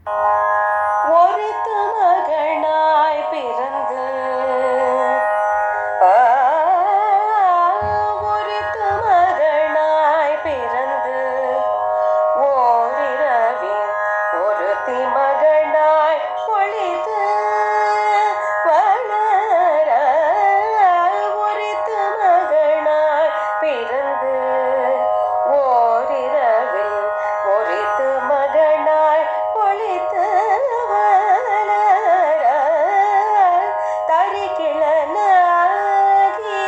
ஒருத்து மகனாய் பிறந்து ஒருத்து மகனாய் பிறந்து ஓரிரவில் ஒருத்தி மகனாய் பொழித்து வளர ஒருத்து மகனாய் பிறந்து ஓரிரவில் ஒருத்து மகனாய் பொழித்து வளர தரிக்கிழனாகி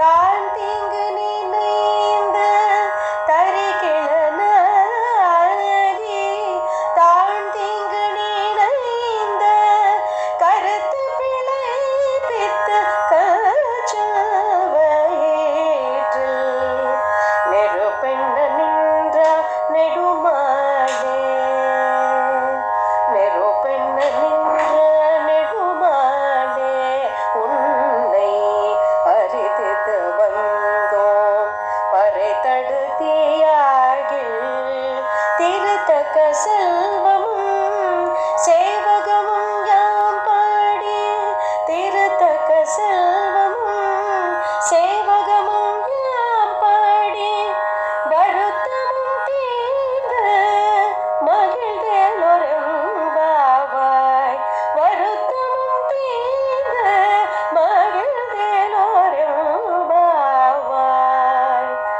தான் தீங்கு நினைந்த தரிக்கிழனாகி தான் தீங்கு நினைந்த கருத்து பிழைப்பித்த கச்சவயிற்றில் நெருப்பெண்ண நின்ற நெடுமாலே நெருப்பெண்ண நின்ற நெடுமாலே உன்னை பறித்து வந்தோம் பறை தடுத்தியாகில் திருத்தக்க செல்